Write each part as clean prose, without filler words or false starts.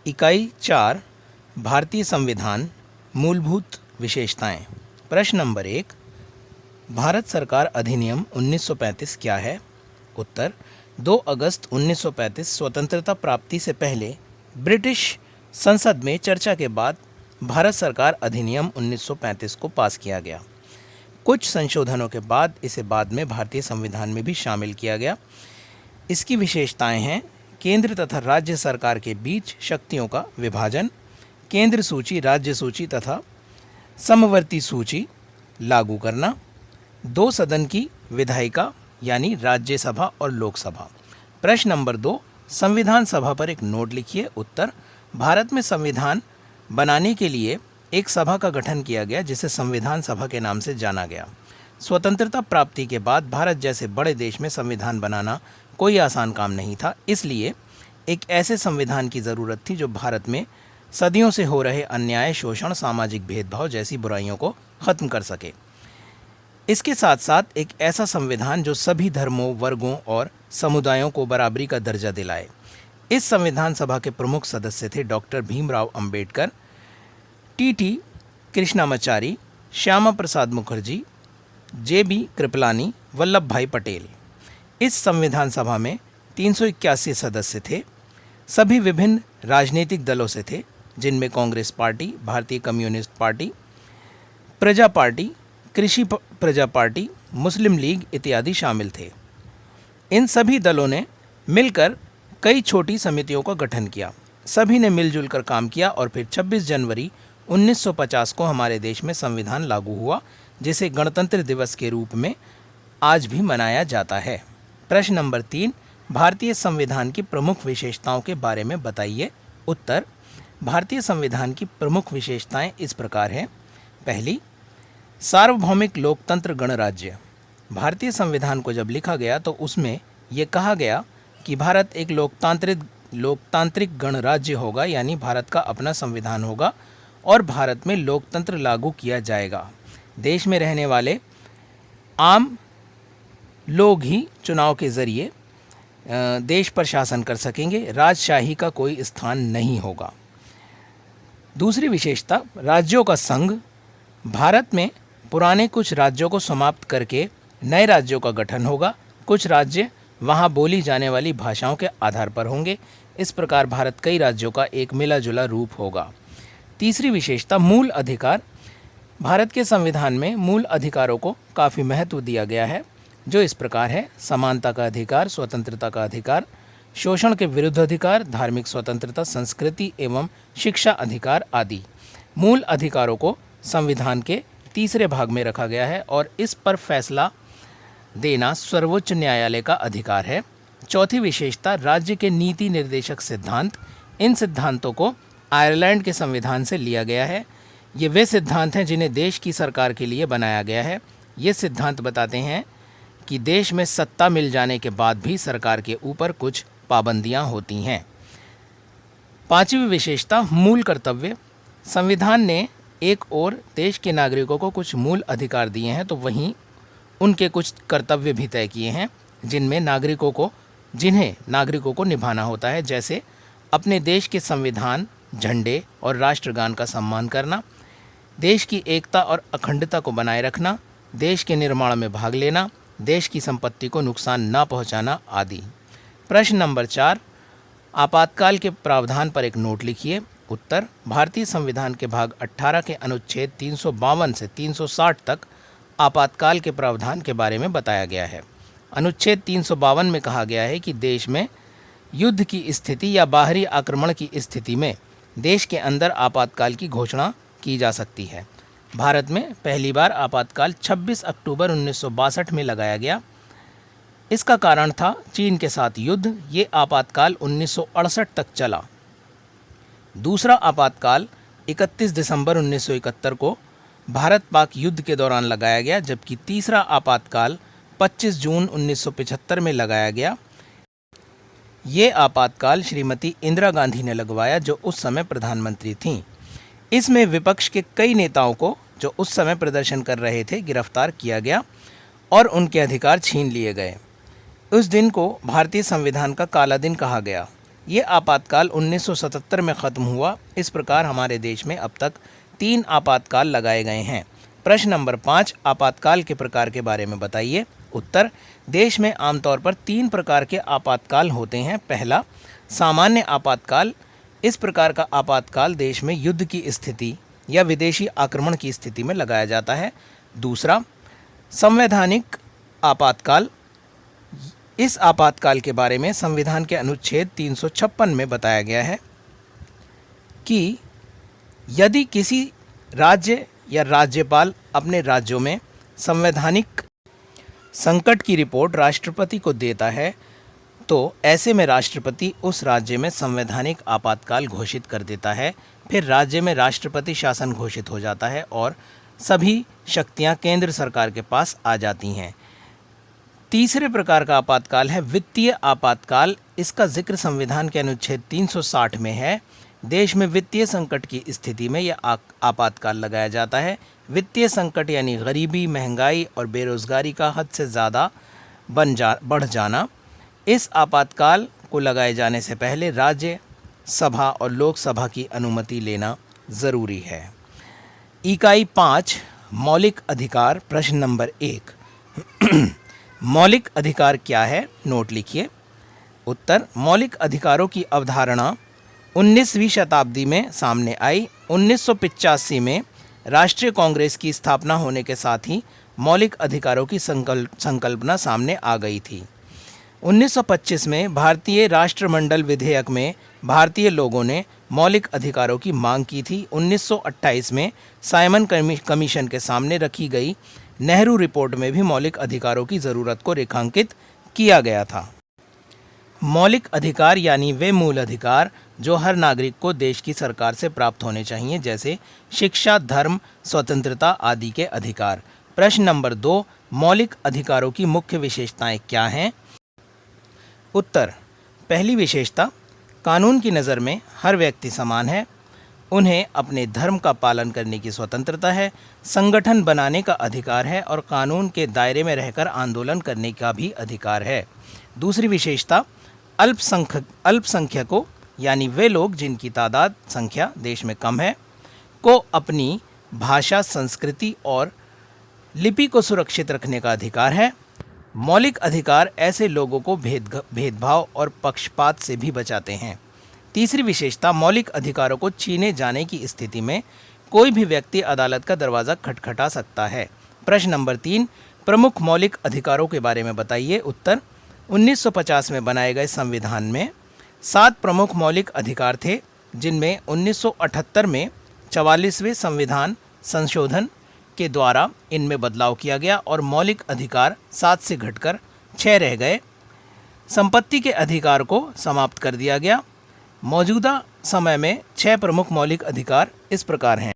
इकाई 4 भारतीय संविधान मूलभूत विशेषताएं। प्रश्न नंबर 1, भारत सरकार अधिनियम 1935 क्या है? उत्तर, 2 अगस्त 1935 स्वतंत्रता प्राप्ति से पहले ब्रिटिश संसद में चर्चा के बाद भारत सरकार अधिनियम 1935 को पास किया गया। कुछ संशोधनों के बाद इसे बाद में भारतीय संविधान में भी शामिल किया गया। इसकी विशेषताएं हैं केंद्र तथा राज्य सरकार के बीच शक्तियों का विभाजन, केंद्र सूची, राज्य सूची तथा समवर्ती सूची लागू करना, 2 सदन की विधायिका यानी राज्यसभा और लोकसभा। प्रश्न नंबर 2, संविधान सभा पर एक नोट लिखिए। उत्तर, भारत में संविधान बनाने के लिए एक सभा का गठन किया गया जिसे संविधान सभा के नाम से जाना गया। स्वतंत्रता प्राप्ति के बाद भारत जैसे बड़े देश में संविधान बनाना कोई आसान काम नहीं था, इसलिए एक ऐसे संविधान की ज़रूरत थी जो भारत में सदियों से हो रहे अन्याय, शोषण, सामाजिक भेदभाव जैसी बुराइयों को ख़त्म कर सके। इसके साथ साथ एक ऐसा संविधान जो सभी धर्मों, वर्गों और समुदायों को बराबरी का दर्जा दिलाए। इस संविधान सभा के प्रमुख सदस्य थे doctor Bhimrao Ambedkar, T Krishnamachari, Shyama Prasad Mukherjee, JB Kripalani, Vallabh भाई पटेल। इस संविधान सभा में 381 सदस्य थे। सभी विभिन्न राजनीतिक दलों से थे, जिनमें कांग्रेस पार्टी, भारतीय कम्युनिस्ट पार्टी, प्रजा पार्टी, कृषि प्रजा पार्टी, मुस्लिम लीग इत्यादि शामिल थे। इन सभी दलों ने मिलकर कई छोटी समितियों का गठन किया। सभी ने मिलजुल कर काम किया और फिर 26 जनवरी 1950 को हमारे देश में संविधान लागू हुआ, जिसे गणतंत्र दिवस के रूप में आज भी मनाया जाता है। प्रश्न नंबर 3, भारतीय संविधान की प्रमुख विशेषताओं के बारे में बताइए। उत्तर, भारतीय संविधान की प्रमुख विशेषताएं इस प्रकार हैं। पहली, सार्वभौमिक लोकतंत्र गणराज्य। भारतीय संविधान को जब लिखा गया तो उसमें यह कहा गया कि भारत एक लोकतांत्रिक गणराज्य होगा, यानी भारत का अपना संविधान होगा और भारत में लोकतंत्र लागू किया जाएगा। देश में रहने वाले आम लोग ही चुनाव के ज़रिए देश पर शासन कर सकेंगे, राजशाही का कोई स्थान नहीं होगा। दूसरी विशेषता, राज्यों का संघ। भारत में पुराने कुछ राज्यों को समाप्त करके नए राज्यों का गठन होगा। कुछ राज्य वहाँ बोली जाने वाली भाषाओं के आधार पर होंगे। इस प्रकार भारत कई राज्यों का एक मिला जुला रूप होगा। तीसरी विशेषता, मूल अधिकार। भारत के संविधान में मूल अधिकारों को काफ़ी महत्व दिया गया है, जो इस प्रकार है: समानता का अधिकार, स्वतंत्रता का अधिकार, शोषण के विरुद्ध अधिकार, धार्मिक स्वतंत्रता, संस्कृति एवं शिक्षा अधिकार आदि। मूल अधिकारों को संविधान के तीसरे भाग में रखा गया है और इस पर फैसला देना सर्वोच्च न्यायालय का अधिकार है। चौथी विशेषता, राज्य के नीति निर्देशक सिद्धांत। इन सिद्धांतों को आयरलैंड के संविधान से लिया गया है। ये वे सिद्धांत हैं जिन्हें देश की सरकार के लिए बनाया गया है। ये सिद्धांत बताते हैं कि देश में सत्ता मिल जाने के बाद भी सरकार के ऊपर कुछ पाबंदियां होती हैं। पांचवी विशेषता, मूल कर्तव्य। संविधान ने एक ओर देश के नागरिकों को कुछ मूल अधिकार दिए हैं तो वहीं उनके कुछ कर्तव्य भी तय किए हैं जिन्हें नागरिकों को निभाना होता है, जैसे अपने देश के संविधान, झंडे और राष्ट्रगान का सम्मान करना, देश की एकता और अखंडता को बनाए रखना, देश के निर्माण में भाग लेना, देश की संपत्ति को नुकसान न पहुंचाना आदि। प्रश्न नंबर 4, आपातकाल के प्रावधान पर एक नोट लिखिए। उत्तर, भारतीय संविधान के भाग 18 के अनुच्छेद 352 से 360 तक आपातकाल के प्रावधान के बारे में बताया गया है। अनुच्छेद 352 में कहा गया है कि देश में युद्ध की स्थिति या बाहरी आक्रमण की स्थिति में देश के अंदर आपातकाल की घोषणा की जा सकती है। भारत में पहली बार आपातकाल 26 अक्टूबर 1962 में लगाया गया। इसका कारण था चीन के साथ युद्ध। ये आपातकाल 1968 तक चला। दूसरा आपातकाल 31 दिसंबर 1971 को भारत पाक युद्ध के दौरान लगाया गया, जबकि तीसरा आपातकाल 25 जून 1975 में लगाया गया। ये आपातकाल श्रीमती इंदिरा गांधी ने लगवाया, जो उस समय प्रधानमंत्री थीं। इसमें विपक्ष के कई नेताओं को, जो उस समय प्रदर्शन कर रहे थे, गिरफ्तार किया गया और उनके अधिकार छीन लिए गए। उस दिन को भारतीय संविधान का काला दिन कहा गया। ये आपातकाल 1977 में ख़त्म हुआ। इस प्रकार हमारे देश में अब तक 3 आपातकाल लगाए गए हैं। प्रश्न नंबर 5, आपातकाल के प्रकार के बारे में बताइए। उत्तर, देश में आमतौर पर 3 प्रकार के आपातकाल होते हैं। पहला, सामान्य आपातकाल। इस प्रकार का आपातकाल देश में युद्ध की स्थिति या विदेशी आक्रमण की स्थिति में लगाया जाता है। दूसरा, संवैधानिक आपातकाल। इस आपातकाल के बारे में संविधान के अनुच्छेद 356 में बताया गया है कि यदि किसी राज्य या राज्यपाल अपने राज्यों में संवैधानिक संकट की रिपोर्ट राष्ट्रपति को देता है तो ऐसे में राष्ट्रपति उस राज्य में संवैधानिक आपातकाल घोषित कर देता है। फिर राज्य में राष्ट्रपति शासन घोषित हो जाता है और सभी शक्तियां केंद्र सरकार के पास आ जाती हैं। तीसरे प्रकार का आपातकाल है वित्तीय आपातकाल। इसका जिक्र संविधान के अनुच्छेद 360 में है। देश में वित्तीय संकट की स्थिति में यह आपातकाल लगाया जाता है। वित्तीय संकट यानी गरीबी, महंगाई और बेरोजगारी का हद से ज़्यादा बढ़ जाना। इस आपातकाल को लगाए जाने से पहले राज्य सभा और लोकसभा की अनुमति लेना ज़रूरी है। इकाई 5, मौलिक अधिकार। प्रश्न नंबर 1, मौलिक अधिकार क्या है? नोट लिखिए। उत्तर, मौलिक अधिकारों की अवधारणा 19वीं शताब्दी में सामने आई। 1985 में राष्ट्रीय कांग्रेस की स्थापना होने के साथ ही मौलिक अधिकारों की संकल्पना सामने आ गई थी। 1925 में भारतीय राष्ट्रमंडल विधेयक में भारतीय लोगों ने मौलिक अधिकारों की मांग की थी। 1928 में साइमन कमीशन के सामने रखी गई नेहरू रिपोर्ट में भी मौलिक अधिकारों की ज़रूरत को रेखांकित किया गया था। मौलिक अधिकार यानी वे मूल अधिकार जो हर नागरिक को देश की सरकार से प्राप्त होने चाहिए, जैसे शिक्षा, धर्म, स्वतंत्रता आदि के अधिकार। प्रश्न नंबर 2, मौलिक अधिकारों की मुख्य विशेषताएं क्या हैं? उत्तर, पहली विशेषता, कानून की नज़र में हर व्यक्ति समान है। उन्हें अपने धर्म का पालन करने की स्वतंत्रता है। संगठन बनाने का अधिकार है और कानून के दायरे में रहकर आंदोलन करने का भी अधिकार है। दूसरी विशेषता, अल्पसंख्यकों यानी वे लोग जिनकी तादाद संख्या देश में कम है को अपनी भाषा, संस्कृति और लिपि को सुरक्षित रखने का अधिकार है। मौलिक अधिकार ऐसे लोगों को भेदभाव और पक्षपात से भी बचाते हैं। तीसरी विशेषता, मौलिक अधिकारों को छीने जाने की स्थिति में कोई भी व्यक्ति अदालत का दरवाज़ा खटखटा सकता है। प्रश्न नंबर 3, प्रमुख मौलिक अधिकारों के बारे में बताइए। उत्तर, 1950 में बनाए गए संविधान में 7 प्रमुख मौलिक अधिकार थे, जिनमें 1978 में 44वें संविधान संशोधन के द्वारा इनमें बदलाव किया गया और मौलिक अधिकार 7 से घटकर 6 रह गए। संपत्ति के अधिकार को समाप्त कर दिया गया। मौजूदा समय में 6 प्रमुख मौलिक अधिकार इस प्रकार हैं।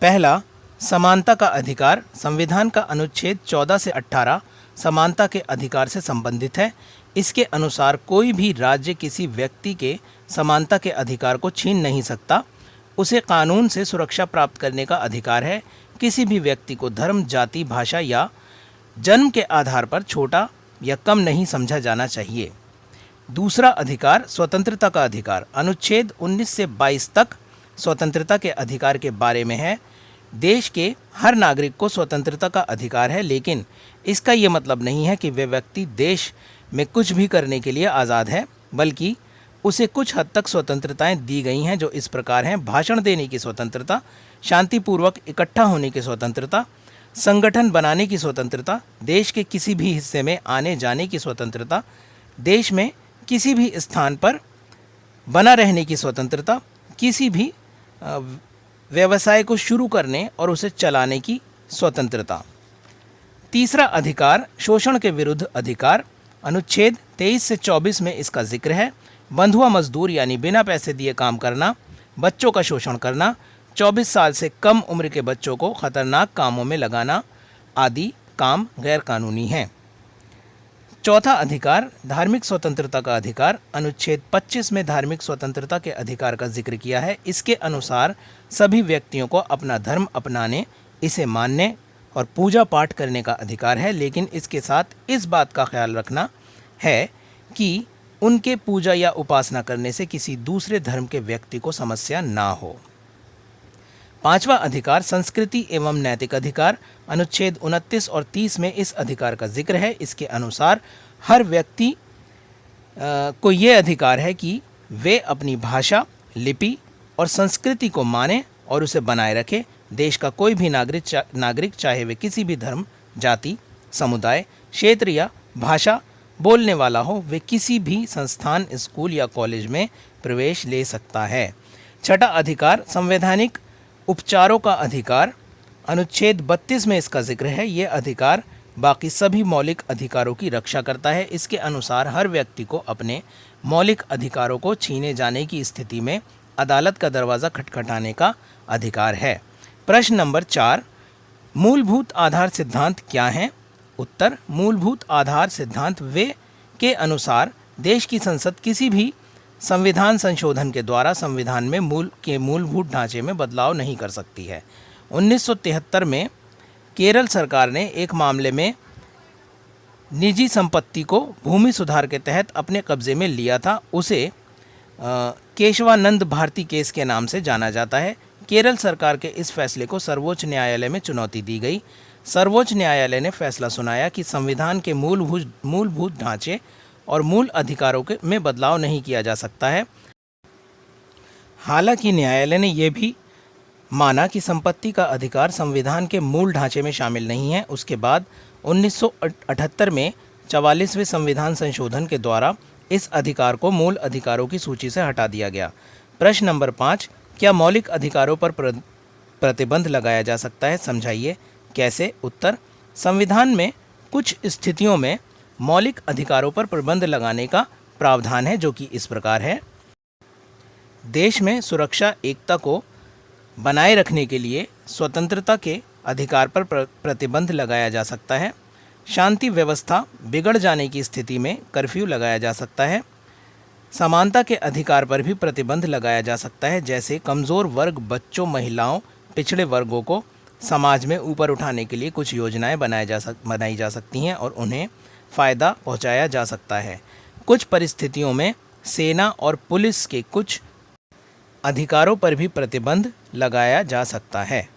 पहला, समानता का अधिकार। संविधान का अनुच्छेद 14 से 18 समानता के अधिकार से संबंधित है। इसके अनुसार कोई भी राज्य किसी व्यक्ति के समानता के अधिकार को छीन नहीं सकता। उसे कानून से सुरक्षा प्राप्त करने का अधिकार है। किसी भी व्यक्ति को धर्म, जाति, भाषा या जन्म के आधार पर छोटा या कम नहीं समझा जाना चाहिए। दूसरा अधिकार, स्वतंत्रता का अधिकार। अनुच्छेद 19 से 22 तक स्वतंत्रता के अधिकार के बारे में है। देश के हर नागरिक को स्वतंत्रता का अधिकार है, लेकिन इसका ये मतलब नहीं है कि वे व्यक्ति देश में कुछ भी करने के लिए आज़ाद है, बल्कि उसे कुछ हद तक स्वतंत्रताएं दी गई हैं, जो इस प्रकार हैं। भाषण देने की स्वतंत्रता, शांतिपूर्वक इकट्ठा होने की स्वतंत्रता, संगठन बनाने की स्वतंत्रता, देश के किसी भी हिस्से में आने जाने की स्वतंत्रता, देश में किसी भी स्थान पर बना रहने की स्वतंत्रता, किसी भी व्यवसाय को शुरू करने और उसे चलाने की स्वतंत्रता। तीसरा अधिकार, शोषण के विरुद्ध अधिकार। अनुच्छेद 23 से 24 में इसका जिक्र है। बंधुआ मजदूर यानी बिना पैसे दिए काम करना, बच्चों का शोषण करना, 24 साल से कम उम्र के बच्चों को खतरनाक कामों में लगाना आदि काम गैरकानूनी हैं। चौथा अधिकार, धार्मिक स्वतंत्रता का अधिकार। अनुच्छेद 25 में धार्मिक स्वतंत्रता के अधिकार का जिक्र किया है। इसके अनुसार सभी व्यक्तियों को अपना धर्म अपनाने, इसे मानने और पूजा पाठ करने का अधिकार है, लेकिन इसके साथ इस बात का ख्याल रखना है कि उनके पूजा या उपासना करने से किसी दूसरे धर्म के व्यक्ति को समस्या ना हो। पांचवा अधिकार संस्कृति एवं नैतिक अधिकार, अनुच्छेद 29 और 30 में इस अधिकार का जिक्र है। इसके अनुसार हर व्यक्ति को ये अधिकार है कि वे अपनी भाषा, लिपि और संस्कृति को माने और उसे बनाए रखे। देश का कोई भी नागरिक चाहे वे किसी भी धर्म, जाति, समुदाय, क्षेत्र या भाषा बोलने वाला हो, वे किसी भी संस्थान, स्कूल या कॉलेज में प्रवेश ले सकता है। छठा अधिकार संवैधानिक उपचारों का अधिकार, अनुच्छेद 32 में इसका जिक्र है। ये अधिकार बाकी सभी मौलिक अधिकारों की रक्षा करता है। इसके अनुसार हर व्यक्ति को अपने मौलिक अधिकारों को छीने जाने की स्थिति में अदालत का दरवाज़ा खटखटाने का अधिकार है। प्रश्न नंबर 4, मूलभूत आधार सिद्धांत क्या हैं? उत्तर, मूलभूत आधार सिद्धांत वे के अनुसार देश की संसद किसी भी संविधान संशोधन के द्वारा संविधान में मूलभूत ढांचे में बदलाव नहीं कर सकती है। 1973 में केरल सरकार ने एक मामले में निजी संपत्ति को भूमि सुधार के तहत अपने कब्जे में लिया था। उसे केशवानंद भारती केस के नाम से जाना जाता है। केरल सरकार के इस फैसले को सर्वोच्च न्यायालय में चुनौती दी गई। सर्वोच्च न्यायालय ने फैसला सुनाया कि संविधान के मूलभूत ढांचे और मूल अधिकारों में बदलाव नहीं किया जा सकता है। हालांकि न्यायालय ने यह भी माना कि संपत्ति का अधिकार संविधान के मूल ढांचे में शामिल नहीं है। उसके बाद 1978 में 44वें संविधान संशोधन के द्वारा इस अधिकार को मूल अधिकारों की सूची से हटा दिया गया। प्रश्न नंबर 5, क्या मौलिक अधिकारों पर प्रतिबंध लगाया जा सकता है? समझाइए कैसे? उत्तर, संविधान में कुछ स्थितियों में मौलिक अधिकारों पर प्रतिबंध लगाने का प्रावधान है, जो कि इस प्रकार है। देश में सुरक्षा एकता को बनाए रखने के लिए स्वतंत्रता के अधिकार पर प्रतिबंध लगाया जा सकता है। शांति व्यवस्था बिगड़ जाने की स्थिति में कर्फ्यू लगाया जा सकता है। समानता के अधिकार पर भी प्रतिबंध लगाया जा सकता है, जैसे कमज़ोर वर्ग, बच्चों, महिलाओं, पिछड़े वर्गों को समाज में ऊपर उठाने के लिए कुछ योजनाएं बनाई जा सकती हैं और उन्हें फ़ायदा पहुंचाया जा सकता है। कुछ परिस्थितियों में सेना और पुलिस के कुछ अधिकारों पर भी प्रतिबंध लगाया जा सकता है।